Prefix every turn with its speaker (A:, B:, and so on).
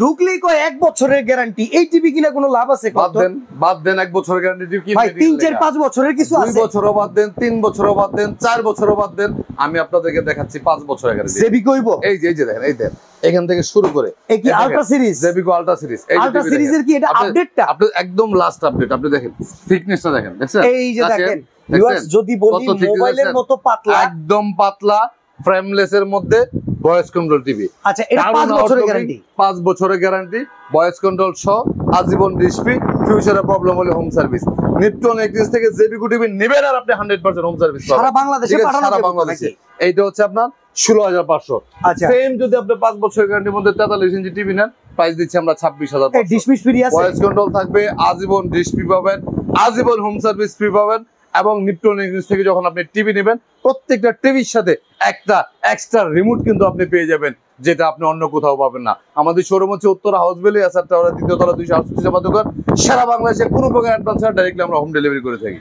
A: ঢুকলেই কয় 1 বছরের গ্যারান্টি, এই টিভি কিনা কোনো লাভ আছে?
B: বাদ দেন 1 বছরের গ্যারান্টি টিভি
A: ভাই 3 4 5 বছরের কিছু আছে?
B: 2 বছরও বাদ দেন, 3 বছরও বাদ দেন, 4 বছরও বাদ দেন, আমি আপনাদেরকে দেখাচ্ছি 5 বছরের গ্যারান্টি।
A: জেবি কইবো?
B: এই যে দেখেন, এই দেন এখান থেকে শুরু করে
A: এই কি আলট্রা সিরিজ?
B: জেবিকো আলট্রা সিরিজ। এই
A: আলট্রা সিরিজের কি এটা আপডেটটা?
B: আপনি একদম লাস্ট আপডেট, আপনি দেখেন থিকনেসটা দেখেন, দেখছেন?
A: এই যে দেখেন ভিউয়ার্স, যদি বলি মোবাইলের মতো পাতলা,
B: একদম পাতলা, ফ্রেমলেসের মধ্যে ভয়েস কন্ট্রোল টিভি।
A: আচ্ছা, এটা 5 বছরের গ্যারান্টি?
B: 5 বছরের গ্যারান্টি, ভয়েস কন্ট্রোল সহ, আজীবন ডিসপ্লে, ফিউচারে প্রবলেম হলে হোম সার্ভিস। নিপটন এক্সচেঞ্জ থেকে জেবিকো টিভি নেবেন আর আপনি 100% হোম সার্ভিস পাবেন
A: সারা বাংলাদেশে পাঠানো যাবে?
B: সারা বাংলাদেশে। এইটা হচ্ছে আপনার 16500।
A: আচ্ছা,
B: সেম যদি আপনি 5 বছরের গ্যারান্টির মধ্যে 43 ইঞ্চি টিভি নেন, প্রাইস দিচ্ছি আমরা 26500।
A: এই ডিসমিস ফ্রি আছে?
B: ভয়েস কন্ট্রোল থাকবে, আজীবন ডিসপ্লে পাবেন, আজীবন হোম সার্ভিস ফ্রি পাবেন। এবং নিপটন এক্সচেঞ্জ থেকে যখন আপনি টিভি নেবেন, প্রত্যেকটা টিভির সাথে একটা এক্সট্রা রিমোট কিন্তু আপনি পেয়ে যাবেন, যেটা আপনি অন্য কোথাও পাবেন না। আমাদের শোরুম হচ্ছে উত্তরা হাউস ভ্যালি, আসার টাওয়ার, দ্বিতীয় তলা, 268 দোকান। সারা বাংলাদেশে কোনো প্রকার অ্যাডভান্স ছাড়া ডাইরেক্টলি আমরা হোম ডেলিভারি করে থাকি।